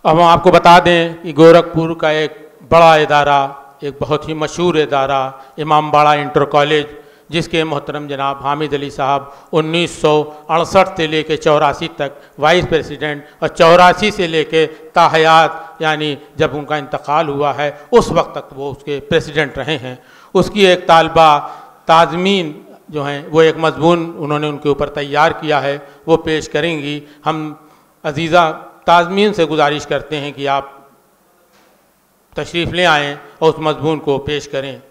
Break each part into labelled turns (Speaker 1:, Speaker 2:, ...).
Speaker 1: अब हम आपको बता दें कि गोरखपुर का एक बड़ा इदारा, एक बहुत ही मशहूर इदारा इमामबाड़ा इंटर कॉलेज, जिसके मोहतरम जनाब हामिद अली साहब 1968 से लेकर 84 तक वाइस प्रेसिडेंट और 84 से लेकर ताहयात यानी जब उनका इंतकाल हुआ है उस वक्त तक वो उसके प्रेसिडेंट रहे हैं। उसकी एक तालबा ताज़मीन जो हैं वो एक मज़मून उन्होंने उनके ऊपर तैयार किया है, वो पेश करेंगी। हम अजीज़ा ताज़मीन से गुजारिश करते हैं कि आप तशरीफ़ ले आएँ और उस मज़मून को पेश करें।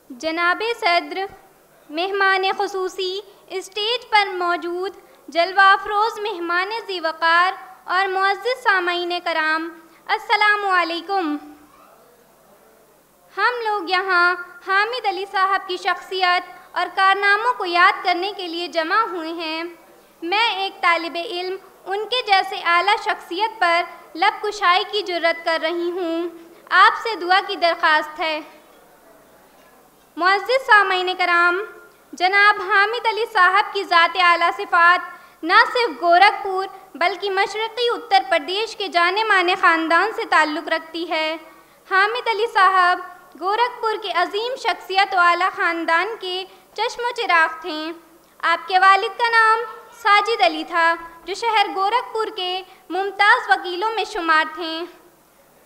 Speaker 2: जनाबे सद्र, मेहमान ख़ुसूसी, स्टेज पर मौजूद जलवा अफरोज़ मेहमान ज़ीवकार और मुअज़्ज़िज़ सामाईन कराम, अस्सलामु अलैकुम। हम लोग यहाँ हामिद अली साहब की शख्सियत और कारनामों को याद करने के लिए जमा हुए हैं। मैं एक तालिब इल्म उनके जैसे आला शख्सियत पर लब कुशाई की जुर्रत कर रही हूँ। आपसे दुआ की दरख्वास्त है। मुअज़्ज़िज़ सामाईन कराम, जनाब हामिद अली साहब की ज़ात आला सिफ़ात न सिर्फ गोरखपुर बल्कि मशरक़ी उत्तर प्रदेश के जाने माने ख़ानदान से ताल्लुक़ रखती है। हामिद अली साहब गोरखपुर के अजीम शख्सियत वाला ख़ानदान के चश्मो चिराग थे। आपके वालिद का नाम साजिद अली था, जो शहर गोरखपुर के मुमताज़ वकीलों में शुमार थे।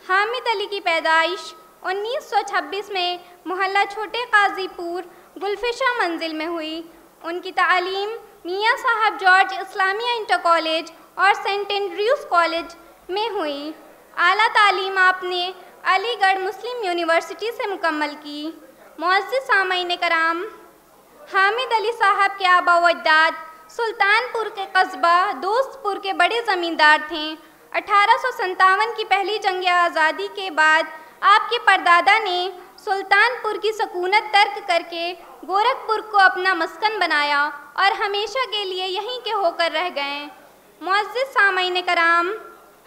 Speaker 2: हामिद अली की पैदाइश 1926 में मोहल्ला छोटे काजीपुर गुलफिशा मंजिल में हुई। उनकी तालीम मियाँ साहब जॉर्ज इस्लामिया इंटर कॉलेज और सेंट एंड्रयूज़ कॉलेज में हुई। आला तालीम आपने अलीगढ़ मुस्लिम यूनिवर्सिटी से मुकम्मल की। मुअज़्ज़िज़ सामाईन कराम, हामिद अली साहब के आबा व अजदाद सुल्तानपुर के कस्बा दोस्तपुर के बड़े ज़मींदार थे। 1857 की पहली जंग आज़ादी के बाद आपके परदादा ने सुल्तानपुर की सकूनत तर्क करके गोरखपुर को अपना मस्कन बनाया और हमेशा के लिए यहीं के होकर रह गए। मुअज़्ज़िज़ सामाईन कराम,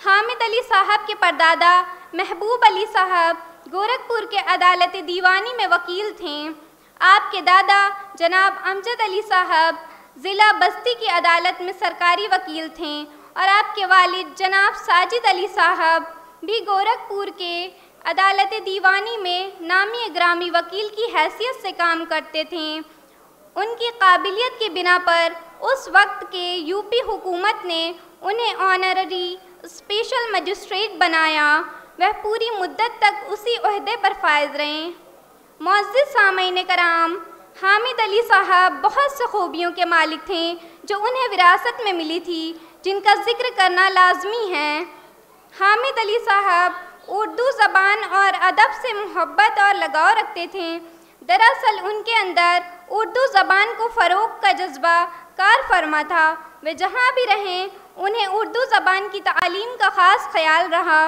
Speaker 2: हामिद अली साहब के परदादा महबूब अली साहब गोरखपुर के अदालत दीवानी में वकील थे। आपके दादा जनाब अमजद अली साहब ज़िला बस्ती की अदालत में सरकारी वकील थे और आपके वालिद जनाब साजिद अली साहब भी गोरखपुर के अदालत दीवानी में नामी ग्रामी वकील की हैसियत से काम करते थे। उनकी काबिलियत की बिना पर उस वक्त के यूपी हुकूमत ने उन्हें ऑनररी स्पेशल मजिस्ट्रेट बनाया। वह पूरी मुद्दत तक उसी ओहदे पर फायज रहे। मुअज़्ज़िज़ सामाईन कराम, हामिद अली साहब बहुत से खूबियों के मालिक थे जो उन्हें विरासत में मिली थी, जिनका ज़िक्र करना लाजमी है। हामिद अली साहब उर्दू ज़बान और अदब से मोहब्बत और लगाव रखते थे। दरअसल उनके अंदर उर्दू ज़बान को फ़रोग़ का जज्बा कार फरमा था। वे जहाँ भी रहें उन्हें उर्दू ज़बान की तालीम का ख़ास ख्याल रहा।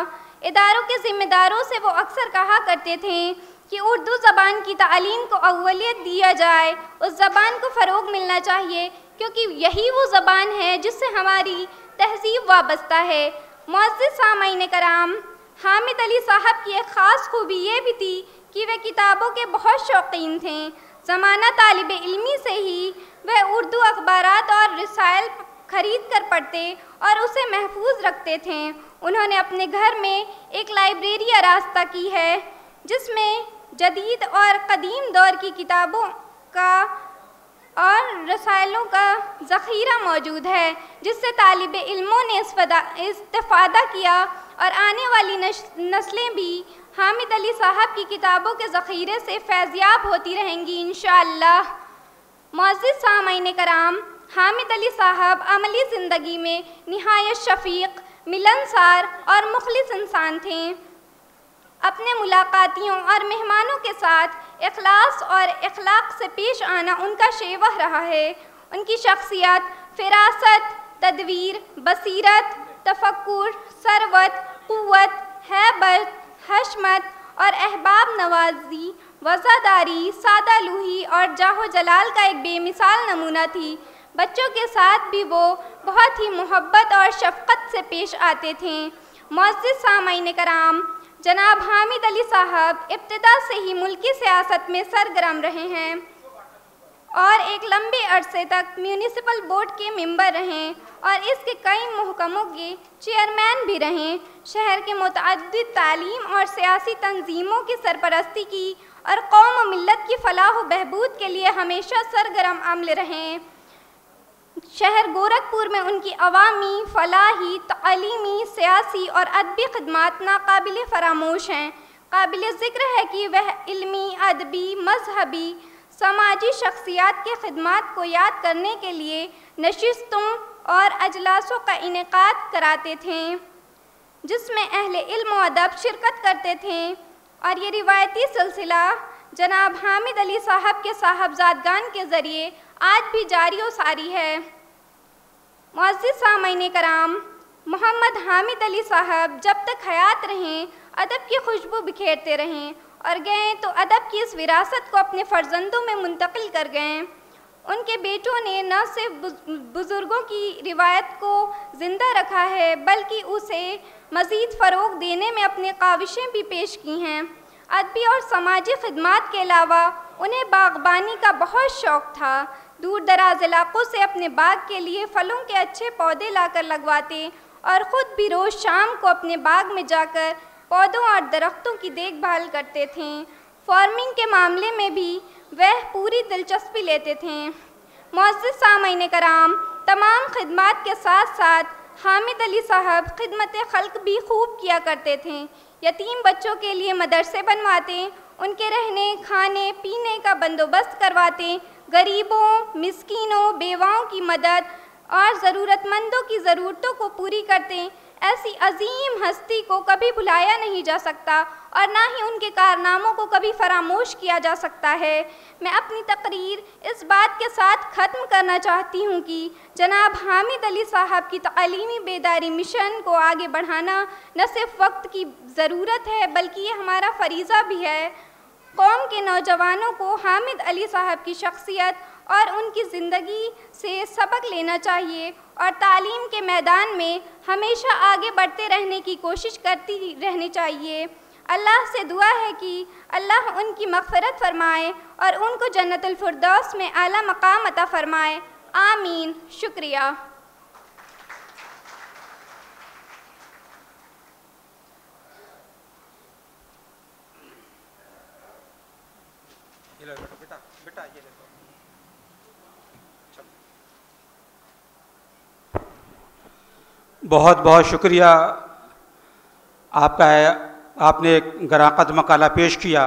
Speaker 2: इदारों के ज़िम्मेदारों से वो अक्सर कहा करते थे कि उर्दू ज़बान की तालीम को अव्वलियत दिया जाए, उस ज़बान को फ़रोग़ मिलना चाहिए, क्योंकि यही वो ज़बान है जिससे हमारी तहज़ीब वाबस्ता है। मुअज़्ज़िज़ सामाईन कराम, हामिद अली साहब की एक ख़ास खूबी ये भी थी कि वे किताबों के बहुत शौकीन थे। ज़माना तालिब इल्मी से ही वह उर्दू अखबारात और रसायल ख़रीद कर पढ़ते और उसे महफूज रखते थे। उन्होंने अपने घर में एक लाइब्रेरी आरास्ता की है, जिसमें जदीद और कदीम दौर की किताबों का और रसायलों का ज़ख़ीरा मौजूद है, जिससे तालिब इल्मों ने इस्तिफ़ादा किया और आने वाली नस्लें भी हामिद अली साहब की किताबों के ज़ख़ीरे से फैज़याब होती रहेंगी इंशाअल्लाह। मुअज़्ज़िज़ सामाईन कराम, हामिद अली साहब अमली ज़िंदगी में निहायत शफ़ीक़, मिलनसार और मुखलिस इंसान थे। अपने मुलाकातियों और मेहमानों के साथ इखलास और इखलाक से पेश आना उनका शेवह रहा है। उनकी शख्सियत फ़िरासत, तदवीर, बसीरत, तफक्कुर, सरवत, क़ुव्वत, हैबत, हशमत اور احباب نوازی، وفاداری، سادہ لوحی اور جاہ و جلال کا ایک بے مثال نمونہ تھی۔ بچوں کے ساتھ بھی وہ بہت ہی محبت اور شفقت سے پیش آتے تھے۔ معزز سامعین کرام، جناب حامد علی صاحب ابتدا سے ہی ملکی سیاست میں سرگرم رہے ہیں اور ایک لمبے عرصے تک میونسپل بورڈ کے ممبر رہیں اور اس کے کئی محکموں کے چیئرمین بھی رہیں۔ شہر کے متعدد تعلیم اور سیاسی تنظیموں کی سرپرستی کی اور قوم و ملت کی فلاح و بہبود کے لیے ہمیشہ سرگرم عمل رہیں۔ شہر گورکھپور میں ان کی عوامی، فلاحی، تعلیمی، سیاسی اور ادبی خدمات ناقابل فراموش ہیں۔ قابل ذکر ہے کہ وہ علمی، ادبی، مذہبی، سماجی شخصیات کے خدمات کو یاد کرنے کے لیے نشستوں اور اجلاسوں کا انعقاد کراتے تھے جس میں اہل علم و ادب شرکت کرتے تھے، اور یہ روایتی سلسلہ جناب حامد علی صاحب کے صاحبزادگان کے ذریعے آج بھی جاری و ساری ہے۔ معزز سامعین کرام، محمد حامد علی صاحب جب تک حیات رہیں ادب کی خوشبو بکھیرتے رہیں اور گئے تو ادب کی اس وراثت کو اپنے فرزندوں میں منتقل کر گئے۔ ان کے بیٹوں نے نہ صرف بزرگوں کی روایت کو زندہ رکھا ہے بلکہ اسے مزید فروغ دینے میں اپنی کاوشیں بھی پیش کی ہیں۔ ادبی اور سماجی خدمات کے علاوہ انہیں باغبانی کا بہت شوق تھا۔ دور دراز علاقوں سے اپنے باغ کے لیے پھلوں کے اچھے پودے لا کر لگواتے اور خود بھی روز شام کو اپنے باغ میں جا کر پودوں اور درختوں کی دیکھ بھال کرتے تھے۔ فارمنگ کے معاملے میں بھی وہ پوری دلچسپی لیتے تھے۔ معزز سامعین کرام، تمام خدمات کے ساتھ ساتھ حامد علی صاحب خدمت خلق بھی خوب کیا کرتے تھے۔ یتیم بچوں کے لیے مدرسے بنواتے، ان کے رہنے، کھانے، پینے کا بندوبست کرواتے، غریبوں، مسکینوں، بیواؤں کی مدد اور ضرورت مندوں کی ضرورتوں کو پوری کرتے۔ ایسی عظیم ہستی کو کبھی بھلایا نہیں جا سکتا اور نہ ہی ان کے کارناموں کو کبھی فراموش کیا جا سکتا ہے۔ میں اپنی تقریر اس بات کے ساتھ ختم کرنا چاہتی ہوں کہ جناب حامد علی صاحب کی تعلیمی بیداری مشن کو آگے بڑھانا نہ صرف وقت کی ضرورت ہے بلکہ یہ ہمارا فریضہ بھی ہے۔ قوم کے نوجوانوں کو حامد علی صاحب کی شخصیت اور ان کی زندگی سے سبق لینا چاہیے اور تعلیم کے میدان میں ہمیشہ آگے بڑھتے رہنے کی کوشش کرتی رہنی چاہیے۔ اللہ سے دعا ہے کہ اللہ ان کی مغفرت فرمائے اور ان کو جنت الفردوس میں اعلیٰ مقام عطا فرمائے، آمین۔ شکریہ۔
Speaker 3: بہت بہت شکریہ آپ کا ہے، آپ نے ایک گراں قد مقالہ پیش کیا۔